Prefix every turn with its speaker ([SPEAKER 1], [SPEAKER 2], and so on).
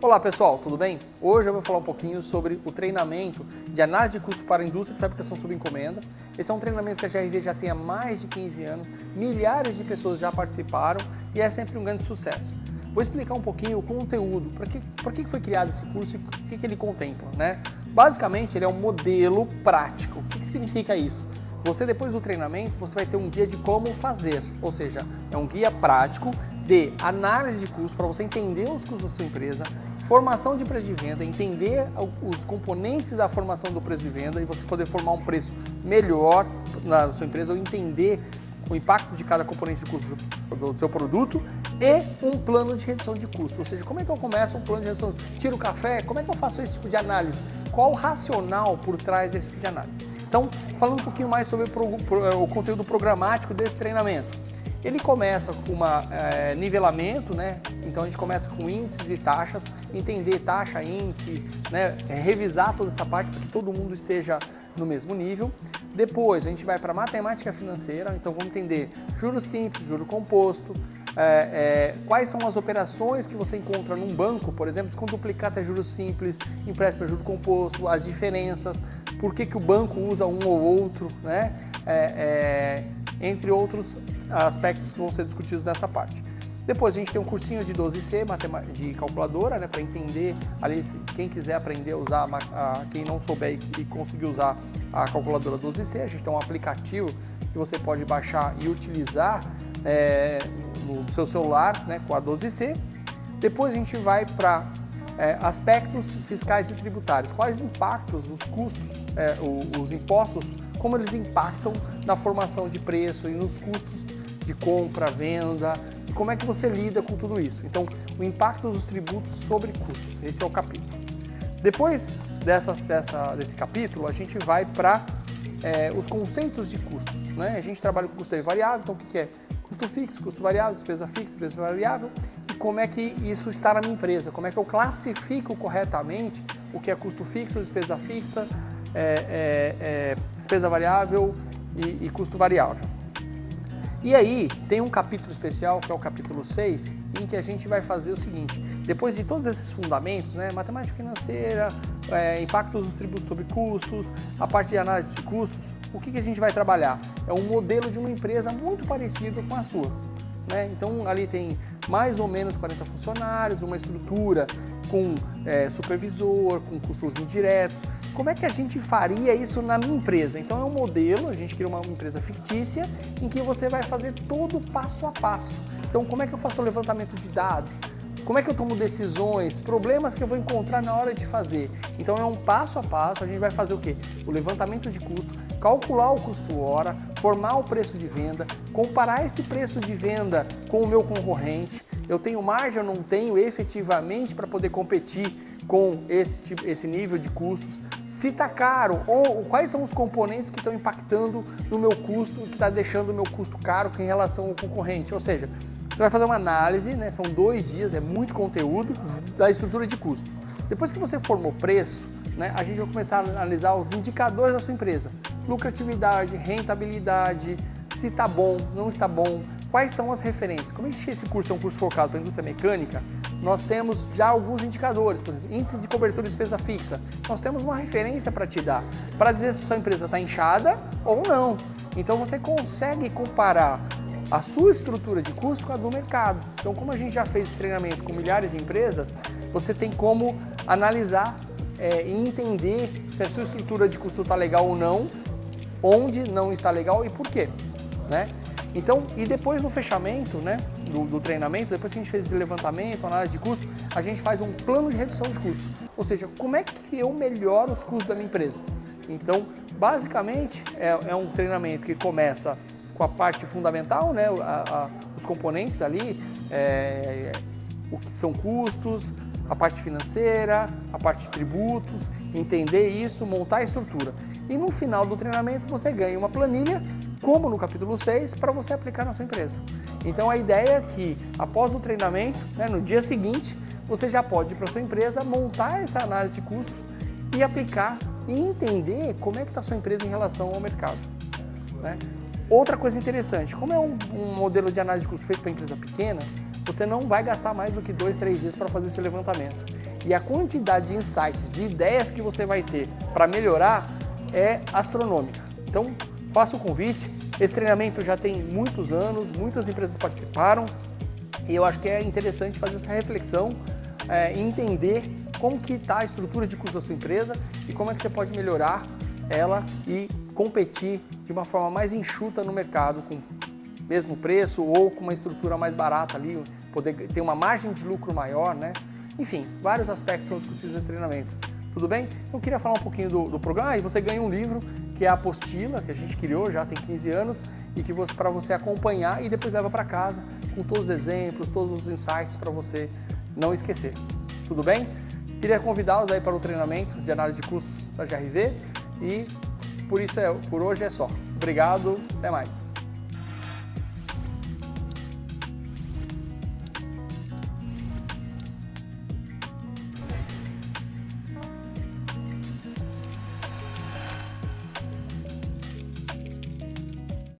[SPEAKER 1] Olá pessoal, tudo bem? Hoje eu vou falar um pouquinho sobre o treinamento de análise de custo para a indústria de fabricação sob encomenda. Esse é um treinamento que a GRV já tem há mais de 15 anos, milhares de pessoas já participaram e é sempre um grande sucesso. Vou explicar um pouquinho o conteúdo, por que foi criado esse curso e o que ele contempla, né? Basicamente ele é um modelo prático. O que significa isso? Você, depois do treinamento, você vai ter um guia de como fazer, ou seja, é um guia prático de análise de custo para você entender os custos da sua empresa, formação de preço de venda, entender os componentes da formação do preço de venda e você poder formar um preço melhor na sua empresa ou entender o impacto de cada componente de custo do seu produto e um plano de redução de custo, ou seja, como é que eu começo um plano de redução? Tiro o café? Como é que eu faço esse tipo de análise? Qual o racional por trás desse tipo de análise? Então, falando um pouquinho mais sobre o conteúdo programático desse treinamento. Ele começa com nivelamento, né? Então a gente começa com índices e taxas, entender taxa, índice, né? Revisar toda essa parte para que todo mundo esteja no mesmo nível. Depois a gente vai para matemática financeira, então vamos entender juro simples, juro composto, quais são as operações que você encontra num banco, por exemplo, desconto duplicata é juros simples, empréstimo é juro composto, as diferenças, por que o banco usa um ou outro, né? Entre outros aspectos que vão ser discutidos nessa parte. Depois a gente tem um cursinho de 12C, de calculadora, né, para entender, ali, quem quiser aprender a usar, quem não souber e conseguir usar a calculadora 12C, a gente tem um aplicativo que você pode baixar e utilizar no seu celular, né, com a 12C. Depois a gente vai para aspectos fiscais e tributários, quais impactos os custos, os impostos, como eles impactam na formação de preço e nos custos de compra, venda, e como é que você lida com tudo isso. Então, o impacto dos tributos sobre custos, esse é o capítulo. Depois desse capítulo, a gente vai para os conceitos de custos, né? A gente trabalha com custo variável, então o que é? Custo fixo, custo variável, despesa fixa, despesa variável, e como é que isso está na minha empresa, como é que eu classifico corretamente o que é custo fixo, despesa fixa, despesa variável e custo variável. E aí tem um capítulo especial, que é o capítulo 6, em que a gente vai fazer o seguinte: depois de todos esses fundamentos, né, matemática financeira, impactos dos tributos sobre custos, a parte de análise de custos, o que a gente vai trabalhar? É um modelo de uma empresa muito parecido com a sua, né? Então ali tem mais ou menos 40 funcionários, uma estrutura com supervisor, com custos indiretos. Como é que a gente faria isso na minha empresa? Então é um modelo, a gente cria uma empresa fictícia em que você vai fazer todo passo a passo. Então como é que eu faço o levantamento de dados? Como é que eu tomo decisões? Problemas que eu vou encontrar na hora de fazer. Então é um passo a passo, a gente vai fazer o quê? O levantamento de custo, calcular o custo hora, formar o preço de venda, comparar esse preço de venda com o meu concorrente. Eu tenho margem ou não tenho efetivamente para poder competir com esse nível de custos, se está caro ou quais são os componentes que estão impactando no meu custo, que está deixando o meu custo caro em relação ao concorrente. Ou seja, você vai fazer uma análise, né, são 2 dias, é muito conteúdo, da estrutura de custo. Depois que você formou o preço, né, a gente vai começar a analisar os indicadores da sua empresa, lucratividade, rentabilidade, se está bom, não está bom, quais são as referências. Como esse curso é um curso focado para a indústria mecânica, nós temos já alguns indicadores, por exemplo, índice de cobertura de despesa fixa. Nós temos uma referência para te dar, para dizer se a sua empresa está inchada ou não. Então você consegue comparar a sua estrutura de custo com a do mercado. Então, como a gente já fez treinamento com milhares de empresas, você tem como analisar e entender se a sua estrutura de custo está legal ou não, onde não está legal e por quê, né? Então, e depois no fechamento, né, do treinamento, depois que a gente fez esse levantamento, análise de custo, a gente faz um plano de redução de custo. Ou seja, como é que eu melhoro os custos da minha empresa? Então, basicamente, é um treinamento que começa com a parte fundamental, né, os componentes ali, o que são custos, a parte financeira, a parte de tributos, entender isso, montar a estrutura. E no final do treinamento você ganha uma planilha, como no capítulo 6, para você aplicar na sua empresa. Então a ideia é que após o treinamento, né, no dia seguinte, você já pode ir para a sua empresa, montar essa análise de custo e aplicar e entender como é que está a sua empresa em relação ao mercado, né? Outra coisa interessante, como é um modelo de análise de custo feito para empresa pequena, você não vai gastar mais do que 2, 3 dias para fazer esse levantamento. e a quantidade de insights, de ideias que você vai ter para melhorar é astronômica. Então, faça o convite. Esse treinamento já tem muitos anos, muitas empresas participaram e eu acho que é interessante fazer essa reflexão e entender como que está a estrutura de custo da sua empresa e como é que você pode melhorar ela e competir de uma forma mais enxuta no mercado com mesmo preço ou com uma estrutura mais barata ali, poder ter uma margem de lucro maior, né? Enfim, vários aspectos são discutidos nesse treinamento. Tudo bem? Eu queria falar um pouquinho do programa. E você ganha um livro, que é a apostila, que a gente criou, já tem 15 anos, e que para você acompanhar e depois leva para casa, com todos os exemplos, todos os insights para você não esquecer. Tudo bem? Queria convidá-los aí para o treinamento de análise de custos da GRV e por hoje é só. Obrigado, até mais.